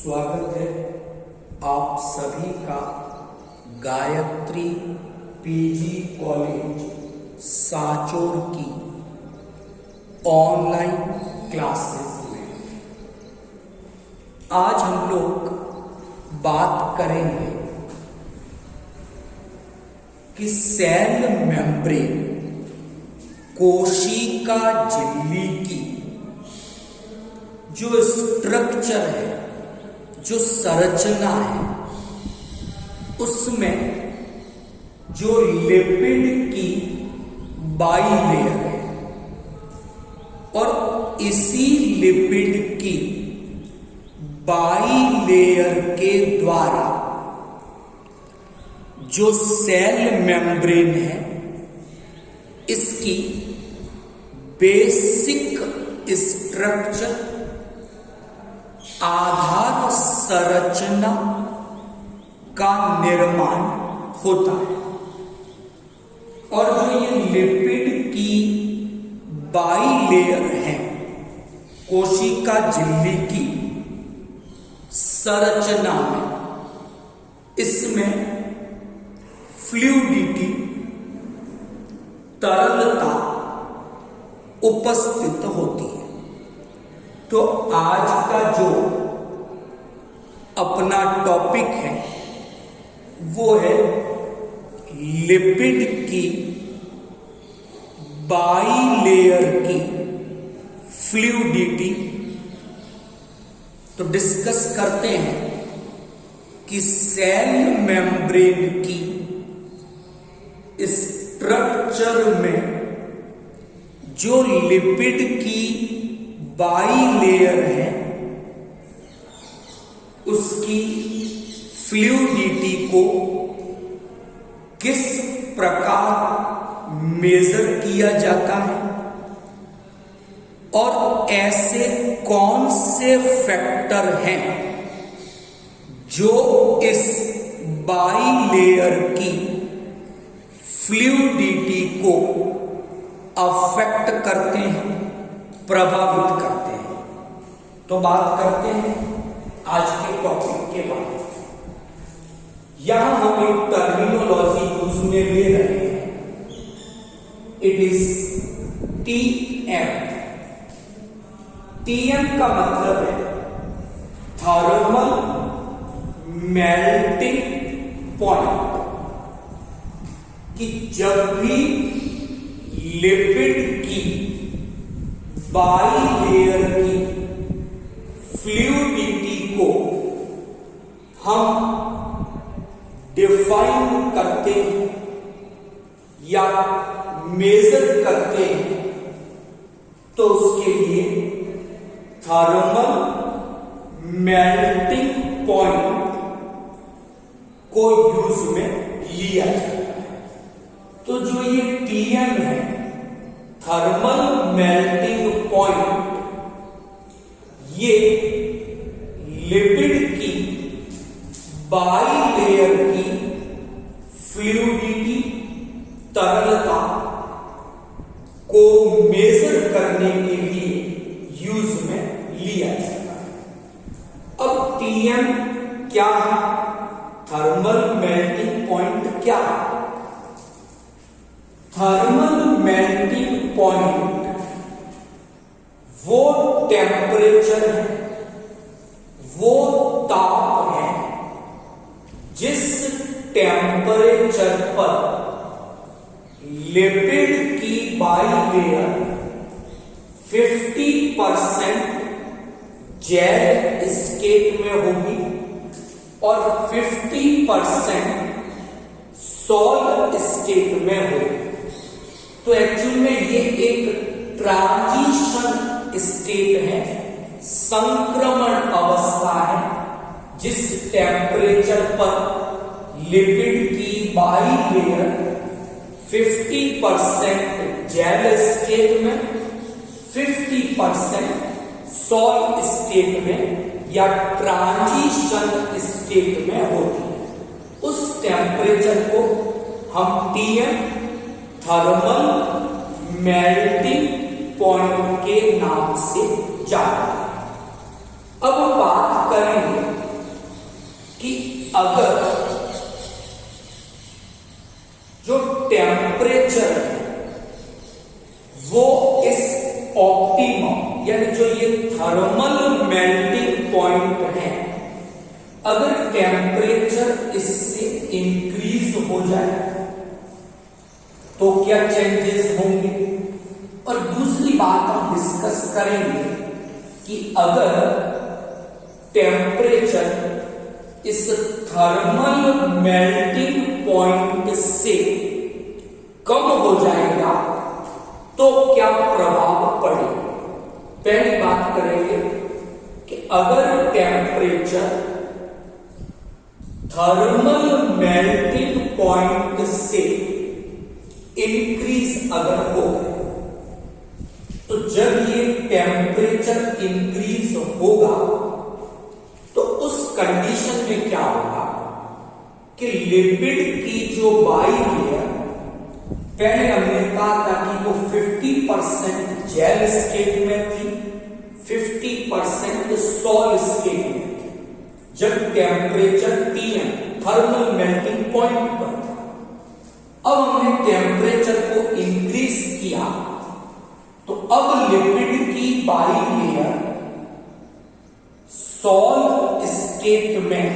स्वागत है आप सभी का गायत्री पीजी कॉलेज सांचौर की ऑनलाइन क्लासेस में। आज हम लोग बात करेंगे कि सेल मेम्ब्रेन कोशिका झिल्ली की जो स्ट्रक्चर है, जो संरचना है, उसमें जो लिपिड की बाइलेयर है और इसी लिपिड की बाइलेयर के द्वारा जो सेल मेम्ब्रेन है, इसकी बेसिक स्ट्रक्चर, आधार संरचना का निर्माण होता है। और जो ये लिपिड की बाइलेयर है, कोशिका झिल्ली की संरचना में, इसमें फ्लूइडिटी, तरलता उपस्थित होती है। तो आज का जो अपना टॉपिक है वो है लिपिड की बाइलेयर की फ्लूइडिटी। तो डिस्कस करते हैं कि सेल मेम्ब्रेन की स्ट्रक्चर में जो लिपिड की बाइलेयर है, उसकी फ्लूइडिटी को किस प्रकार मेजर किया जाता है और ऐसे कौन से फैक्टर हैं जो इस बाइलेयर की फ्लूइडिटी को अफेक्ट करते हैं, प्रभावित करते हैं। तो बात करते हैं आज के टॉपिक के बारे में। यहां हम एक टर्मिनोलॉजी यूज में ले रहे हैं, इट इज टीएम। टीएम का मतलब है थर्मल मेल्टिंग पॉइंट, कि जब भी लिपिड की बाइलेयर की फ्लूइडिटी को हम डिफाइन करते हैं या मेजर करते हैं, तो उसके लिए थर्मल मेल्टिंग पॉइंट को यूज में लिया जाता है। तो जो ये टीएम है, थर्मल मेल्टिंग पॉइंट, ये लिपिड की बाइलेयर की फ्लूइडिटी, तरलता को मेजर करने के लिए यूज में लिया जाता है। अब टीएम क्या है, थर्मल मेल्टिंग पॉइंट क्या है? थर्मल मेल्टिंग पॉइंट वो टेम्परेचर है, वो ताप है जिस टेम्परेचर पर लिपिड की बाइलेयर 50% जेल स्टेट में होगी और 50% सॉलिड स्टेट में होगी। तो एक्चुअल में ये एक ट्रांजिशन स्टेट है, संक्रमण अवस्था है, जिस टेम्परेचर पर लिपिड की बाइलेयर 50% जेल स्टेट में, 50% सॉलिड स्टेट में या ट्रांजिशन स्टेट में होती है। उस टेम्परेचर को हम टीएम, थर्मल मेल्टिंग पॉइंट के नाम से जानते हैं। अब बात करेंगे मेल्टिंग पॉइंट है, अगर टेम्परेचर इससे इंक्रीज हो जाए तो क्या चेंजेस होंगे। और दूसरी बात हम डिस्कस करेंगे कि अगर टेम्परेचर इस थर्मल मेल्टिंग पॉइंट से कम हो जाएगा तो क्या प्रभाव पड़ेगा। पहली बात करेंगे कि अगर टेम्परेचर थर्मल मेल्टिंग पॉइंट से इंक्रीज अगर हो, तो जब ये टेम्परेचर इंक्रीज होगा तो उस कंडीशन में क्या होगा कि लिपिड की जो बाइलेयर, पहले हमने कहा था कि वो 50% जेल स्टेट में थी, 50% सॉल स्टेट में थी जब temperature Tm thermal melting point पर था। अब हमने टेम्परेचर को इंक्रीज किया तो अब लिपिड की बाइलेयर सॉल स्टेट में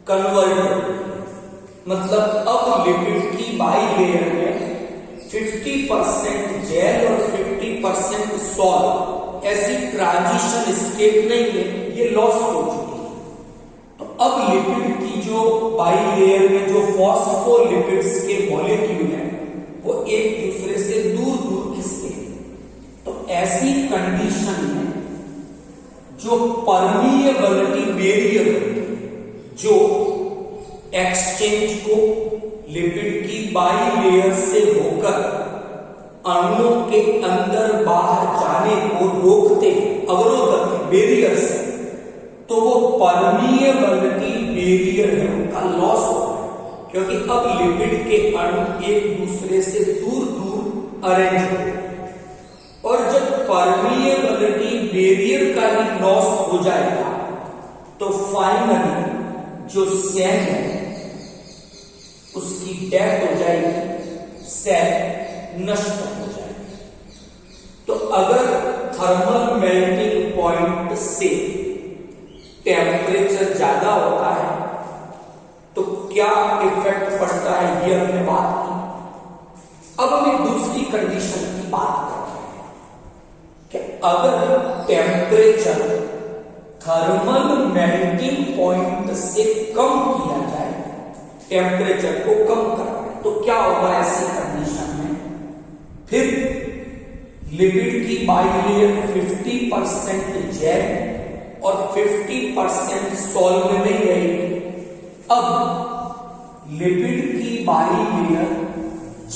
कन्वर्ट हो गई। मतलब अब लिपिड की बाइलेयर में 50% जेल और 50% सॉल, ऐसी ट्रांजिशन स्टेट नहीं है, ये लॉस हो चुकी है। तो अब लिपिड की जो बाइलेयर में जो फॉस्फोलिपिड्स के मॉलिक्यूल हैं वो एक दूसरे से दूर दूर खिसके। तो ऐसी कंडीशन में जो परमिएबिलिटी बैरियर होती है, जो एक्सचेंज को लिपिड की बाइलेयर से होकर अणुओं के अंदर बाहर जाने को रोकते, अवरोधक बैरियर से, तो वो परमिएबिलिटी बैरियर है उनका लॉस होता है, क्योंकि अब लिपिड के अणु एक दूसरे से दूर दूर अरेंज होते हैं। और जब परमिएबिलिटी बैरियर का ही लॉस हो जाएगा तो फाइनली जो सेल है उसकी डेथ हो जाएगी, सेल नष्ट हो जाएगी। तो अगर थर्मल मेल्टिंग पॉइंट से टेम्परेचर ज्यादा होता है तो क्या इफेक्ट पड़ता है, ये हमने बात की। अब हम एक दूसरी कंडीशन की बात करते हैं कि अगर टेम्परेचर थर्मल मेल्टिंग पॉइंट से कम किया जाए, टेम्परेचर को कम करना है, तो क्या होगा ऐसी कंडीशन में। फिर लिपिड की बाइलेयर 50% जेल और 50% सॉल में नहीं रहेगी। अब लिपिड की बाइलेयर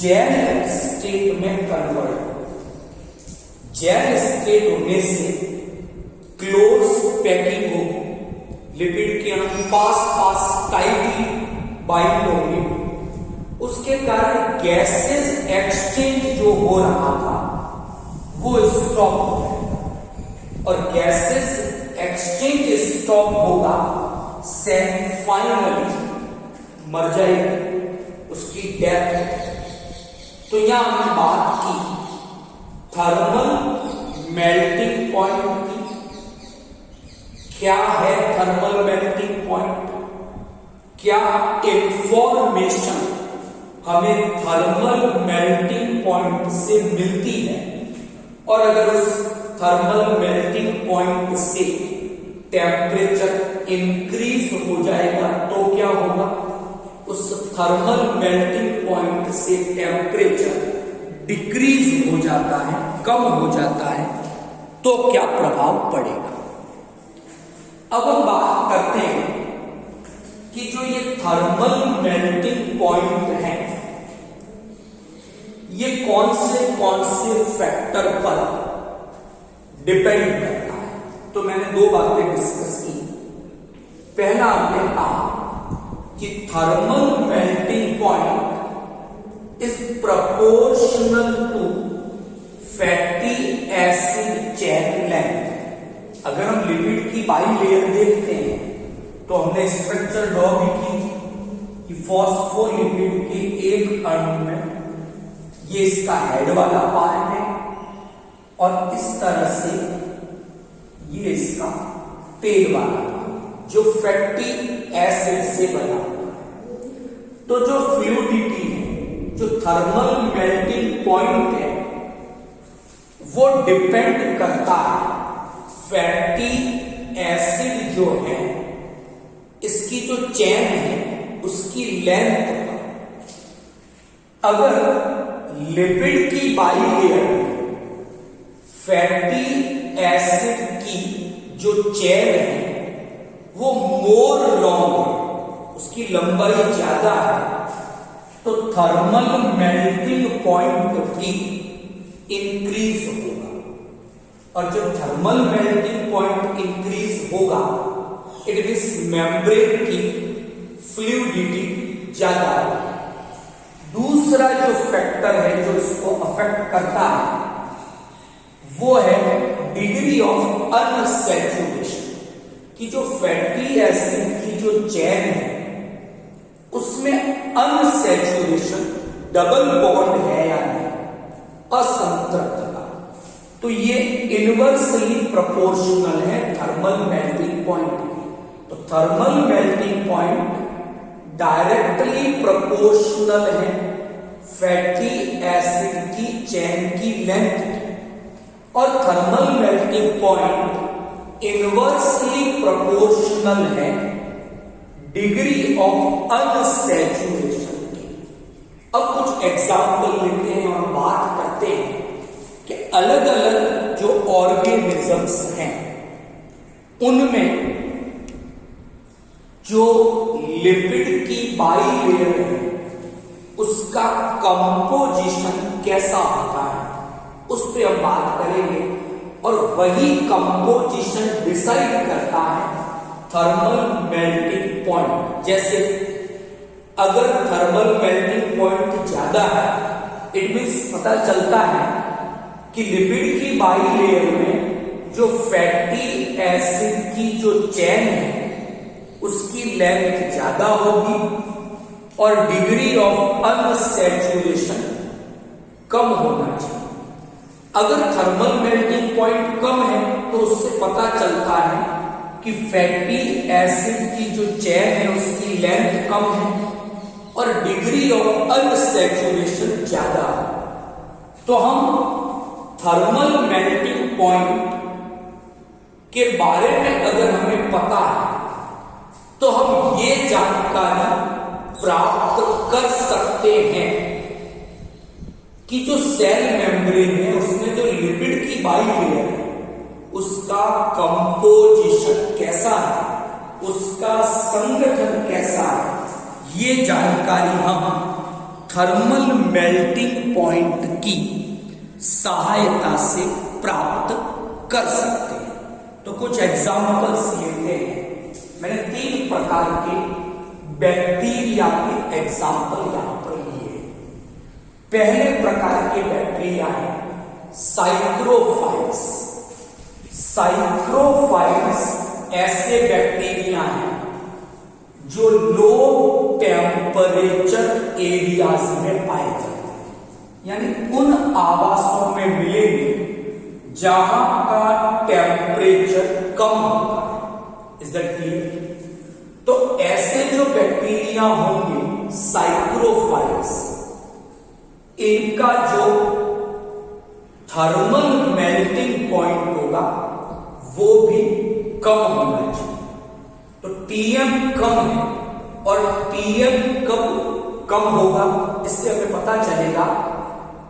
जेल स्टेट में कन्वर्ट हो, जेल स्टेट होने से क्लोज पैकिंग हो, लिपिड के अणु पास पास टाइटली बाइंड होंगे, उसके कारण गैसेस एक्सचेंज जो हो रहा था वो स्टॉप हो जाएगा। और गैसेस एक्सचेंज स्टॉप होगा, सेल फाइनली मर जाएगी, उसकी डेथ है। तो यहां हमने बात की थर्मल मेल्टिंग पॉइंट की। क्या है थर्मल मेल्टिंग पॉइंट, क्या इंफॉर्मेशन हमें थर्मल मेल्टिंग पॉइंट से मिलती है, और अगर उस थर्मल मेल्टिंग पॉइंट से टेम्परेचर इंक्रीज हो जाएगा तो क्या होगा। उस थर्मल मेल्टिंग पॉइंट से टेम्परेचर डिक्रीज हो जाता है, कम हो जाता है, तो क्या प्रभाव पड़ेगा। अब हम बात करते हैं कि जो ये थर्मल मेल्टिंग पॉइंट है ये कौन से फैक्टर पर डिपेंड करता है। तो मैंने दो बातें डिस्कस की। पहला हमने कहा कि thermal melting point is proportional to fatty acid chain length. अगर हम लिपिड की बाइलेयर देखते हैं तो हमने स्ट्रक्चर ड्रॉ भी की कि फॉस्फोलिपिड के एक अणु में ये इसका हेड वाला पार्ट है और इस तरह से ये इसका तेल वाला जो फैटी एसिड से बना हुआ है। तो जो फ्लूइडिटी है, जो थर्मल मेल्टिंग पॉइंट है, वो डिपेंड करता है फैटी एसिड जो है इसकी जो चेन है उसकी लेंथ पर। अगर लिपिड की बाइलेयर में फैटी एसिड की जो चेन है वो मोर लॉन्ग है, उसकी लंबाई ज्यादा है, तो थर्मल मेल्टिंग पॉइंट भी इंक्रीज होगा। और जब थर्मल मेल्टिंग पॉइंट इंक्रीज होगा इट मींस मेम्ब्रेन की फ्लूइडिटी ज्यादा होगी। दूसरा जो फैक्टर है जो इसको अफेक्ट करता है वो है डिग्री ऑफ अनसैचुरेशन, कि जो फैटी एसिड की जो चेन है उसमें अनसैचुरेशन, डबल बॉन्ड है या नहीं, असंतृप्तता, तो ये इनवर्सली प्रोपोर्शनल है थर्मल मेल्टिंग पॉइंट की। तो thermal melting point directly proportional है फैटी एसिड की चेन की लेंथ की, और thermal melting point inversely proportional है डिग्री ऑफ अनसैचुरेशन की। अब कुछ एग्जाम्पल लेते हैं और बात करते हैं कि अलग अलग जो ऑर्गेनिजम्स हैं उनमें जो लिपिड की बाइलेयर है उसका कंपोजिशन कैसा होता है, उस पर हम बात करेंगे। और वही कंपोजिशन डिसाइड करता है थर्मल मेल्टिंग पॉइंट। जैसे अगर थर्मल मेल्टिंग पॉइंट ज्यादा है इट मींस पता चलता है कि लिपिड की बाइलेयर में जो फैटी एसिड की जो चेन है उसकी लेंथ ज्यादा होगी और डिग्री ऑफ अनसैचुरेशन कम होना चाहिए। अगर थर्मल मेल्टिंग पॉइंट कम है तो उससे पता चलता है कि फैटी एसिड की जो चेन है उसकी लेंथ कम है और डिग्री ऑफ अनसैचुरेशन ज्यादा है। तो हम थर्मल मेल्टिंग पॉइंट के बारे में अगर हमें पता है तो हम ये जानकारी प्राप्त कर सकते हैं कि जो सेल मेम्ब्रेन है उसमें जो लिपिड की बाइलेयर है उसका कंपोजिशन कैसा है, उसका संगठन कैसा है, ये जानकारी हम थर्मल मेल्टिंग पॉइंट की सहायता से प्राप्त कर सकते हैं। तो कुछ एग्जाम्पल्स लेते हैं। मैंने 3 प्रकार के बैक्टीरिया के एग्जाम्पल यहां पर लिए। पहले प्रकार के बैक्टीरिया है साइक्रोफाइल्स। साइक्रोफाइल्स ऐसे बैक्टीरिया हैं जो लो टेम्परेचर एरियाज में पाए जाते हैं, यानी उन आवासों में मिलेंगे जहां का टेम्परेचर कम होता है। Is that clear? तो ऐसे जो बैक्टीरिया होंगे साइक्रोफाइल्स, इनका जो थर्मल मेल्टिंग पॉइंट होगा वो भी कम होना चाहिए। तो टीएम कम है और टीएम कब कम होगा इससे हमें पता चलेगा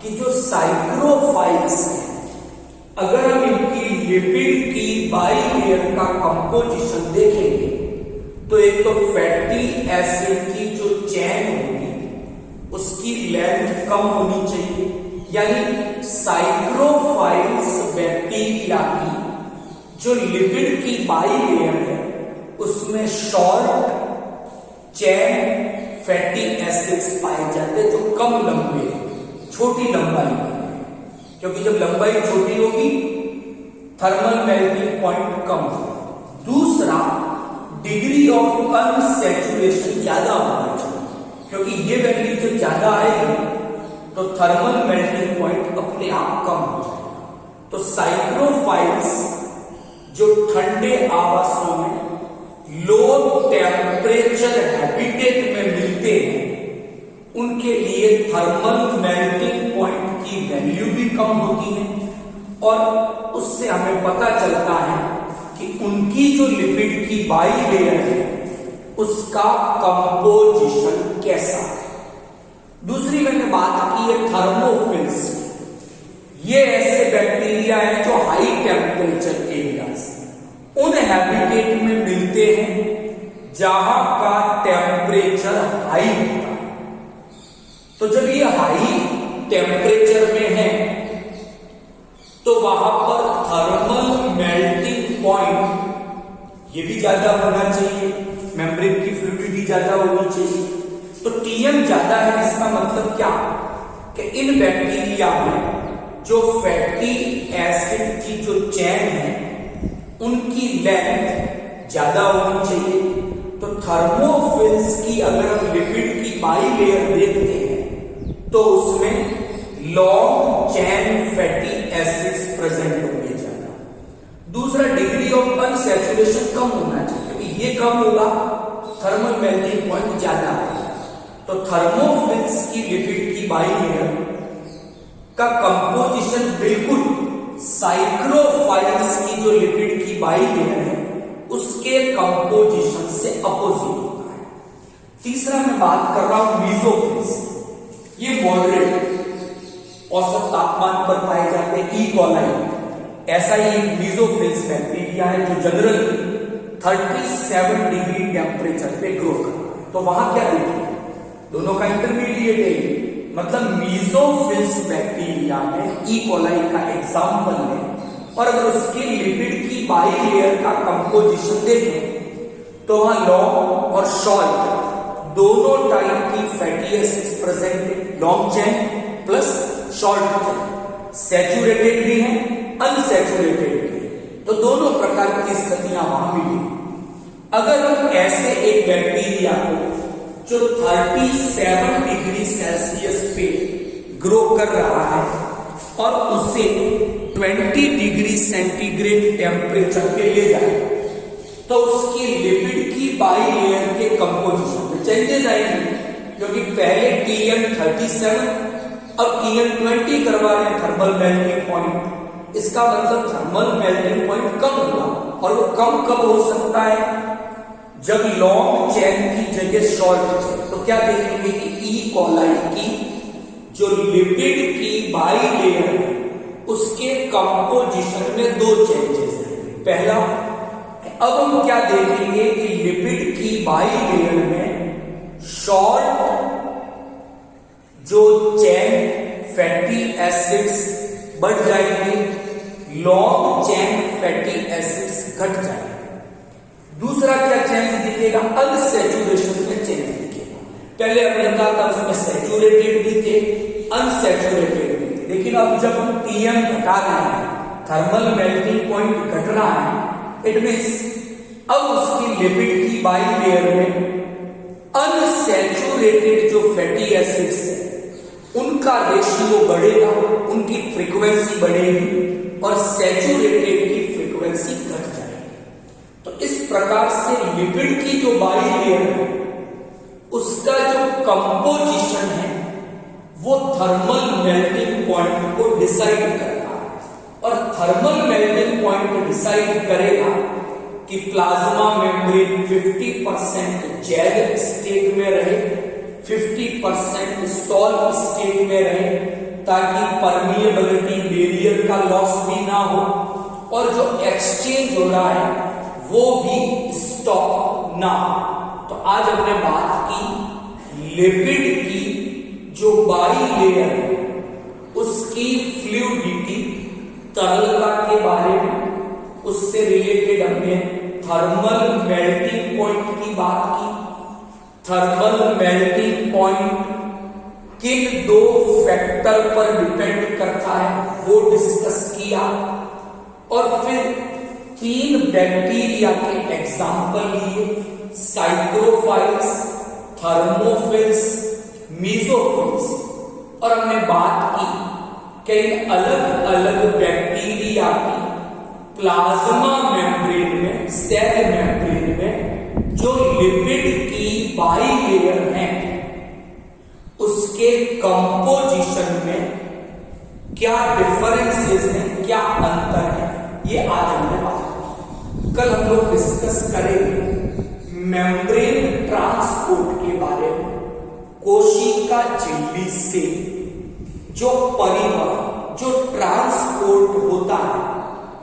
कि जो साइक्रोफाइल्स हैं अगर हम इनकी लिपिड की बाइलेयर का कंपोजिशन देखेंगे तो एक तो फैटी एसिड की जो चेन होगी उसकी लेंथ कम होनी चाहिए, यानी साइक्रोफाइल्स बैक्टीरिया की जो लिपिड की बाइलेयर है उसमें शॉर्ट चेन फैटी एसिड्स पाए जाते हैं जो कम लंबे, छोटी लंबाई, क्योंकि जब लंबाई छोटी होगी थर्मल मेल्टिंग पॉइंट कम होगा। दूसरा, डिग्री ऑफ अनसैचुरेशन ज्यादा होना चाहिए, क्योंकि ये वैल्यू जब ज्यादा आएगी तो थर्मल मेल्टिंग पॉइंट अपने आप कम हो जाएगा। तो साइक्रोफाइल्स जो ठंडे आवासों में लो टेम्परेचर हैबिटेट में मिलते हैं उनके लिए थर्मल मेल्टिंग पॉइंट की वैल्यू भी कम होती है और उससे हमें पता चलता है कि उनकी जो लिपिड की बाइलेयर है उसका कंपोजिशन कैसा है। दूसरी मैंने बात की है थर्मोफिल्स। ये ऐसे बैक्टीरिया हैं जो हाई टेम्परेचर एरियाज उन हैबिटेट में मिलते हैं जहां का टेम्परेचर हाई होता है। तो जब ये हाई टेम्परेचर में है तो वहां पर थर्मल मेल्टिंग पॉइंट ये भी ज्यादा होना चाहिए, मेम्ब्रेन की फ्लूइडिटी ज्यादा होनी चाहिए। तो टीएम ज्यादा है, इसका मतलब क्या कि इन बैक्टीरिया में जो फैटी एसिड की जो चेन है उनकी लेंथ ज्यादा होनी चाहिए। तो थर्मोफिल्स की अगर हम लिपिड की बाइलेयर देखते हैं तो उसमें long chain fatty acids present होंगे ज्यादा। दूसरा, डिग्री ऑफ अनसैचुरेशन कम होना चाहिए, ये कम होगा थर्मल मेल्टिंग पॉइंट ज्यादा है। तो थर्मोफिल्स की लिपिड की बाइलेयर का कंपोजिशन बिल्कुल साइक्रोफाइल्स की जो लिपिड की बाइलेयर है उसके कंपोजिशन से अपोजिट होता है। तीसरा मैं बात कर रहा हूं मीजोफिल्स। ये मॉडरेट औसत तापमान पर पाए जाते हैं, ई कॉलाई ऐसा ही मीजोफिल्स बैक्टीरिया है जो जनरली 37 डिग्री टेम्परेचर पे ग्रो करता है। तो वहां क्या देखेंगे, दोनों का इंटरमीडिएट है, मतलब मीजोफिल्स बैक्टीरिया में ई कोलाई का एग्जाम्पल है और अगर उसके लिपिड की बाइलेयर का कंपोजिशन देखें तो वहां लॉन्ग और शॉर्ट दोनों टाइप की फैटी एसिड्स प्रेजेंट है, long chain plus short chain, saturated भी है अनसैचुरेटेड भी है। तो दोनों प्रकार की स्थितियां वहां मिली। अगर हम ऐसे एक बैक्टीरिया को जो 37 डिग्री सेल्सियस पे ग्रो कर रहा है और उसे 20 डिग्री सेंटीग्रेड टेम्परेचर पे ले जाए तो उसकी लिपिड की बाइलेयर के कंपोजिशन में चेंजेस आएंगे, क्योंकि पहले TN37 अब TN20 करवा रहे हैं थर्मल मेल्टिंग पॉइंट। इसका मतलब थर्मल मेल्टिंग पॉइंट कम होगा और वो कम कब हो सकता है, जब लॉन्ग चेन की जगह शॉर्ट चेन। तो क्या देखेंगे कि ई कोलाई की जो लिपिड की बाइलेयर है उसके कंपोजिशन में दो चेंजेस हैं। पहला, अब हम क्या देखेंगे कि लिपिड की बाइलेयर में शॉर्ट जो चेन फैटी एसिड्स बढ़ जाएंगे, लॉन्ग चेन फैटी एसिड्स घट जाएंगे। दूसरा क्या चेंज दिखेगा, अनसैचुरेशन में चेंज दिखेगा। पहले हमने कहा था उसमें सैचुरेटेड भी थे अनसैचुरेटेड भी थे, लेकिन अब जब हम टीएम घटा रहे हैं, थर्मल मेल्टिंग पॉइंट घट रहा है, इट मींस अब उसकी लिपिड की बाइलेयर में अनसैचुरेटेड जो फैटी एसिड्स है उनका रेशियो बढ़ेगा, उनकी फ्रीक्वेंसी बढ़ेगी और सैचुरेटेड की फ्रीक्वेंसी घट जाएगी। तो इस प्रकार से लिपिड की जो बाइलेयर है उसका जो कंपोजिशन है वो थर्मल मेल्टिंग पॉइंट को डिसाइड करता है और थर्मल मेल्टिंग पॉइंट डिसाइड करेगा कि प्लाज्मा मेम्ब्रेन 50% जेल स्टेट में रहे, 50% सॉल्ट स्टेट में रहे, ताकि परमिएबिलिटी बैरियर का लॉस भी ना हो और जो एक्सचेंज हो रहा है वो भी स्टॉप ना। तो आज हमने बात की लिपिड की जो बाइलेयर है उसकी फ्लूइडिटी, तरलता के बारे में, उससे रिलेटेड हमने थर्मल मेल्टिंग पॉइंट की बात की। थर्मल मेल्टिंग पॉइंट किन दो फैक्टर पर डिपेंड करता है वो डिस्कस किया और फिर 3 बैक्टीरिया के एग्जाम्पल लिए, साइक्रोफाइल्स, थर्मोफिल्स, मीजोफिल्स, और हमने बात की कई अलग अलग बैक्टीरिया की प्लाज्मा मेम्ब्रेन में, सेल मेम्ब्रेन में जो लिपिड की बाइलेयर है उसके कंपोजिशन में क्या डिफरेंसेस हैं, क्या अंतर है, ये आज हमने बात की। कल हम लोग डिस्कस करेंगे मेम्ब्रेन ट्रांसपोर्ट के बारे में, कोशिका झिल्ली से जो परिवहन, जो ट्रांसपोर्ट होता है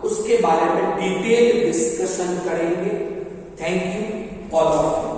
उसके बारे में डिटेल डिस्कशन करेंगे। Thank you all of you.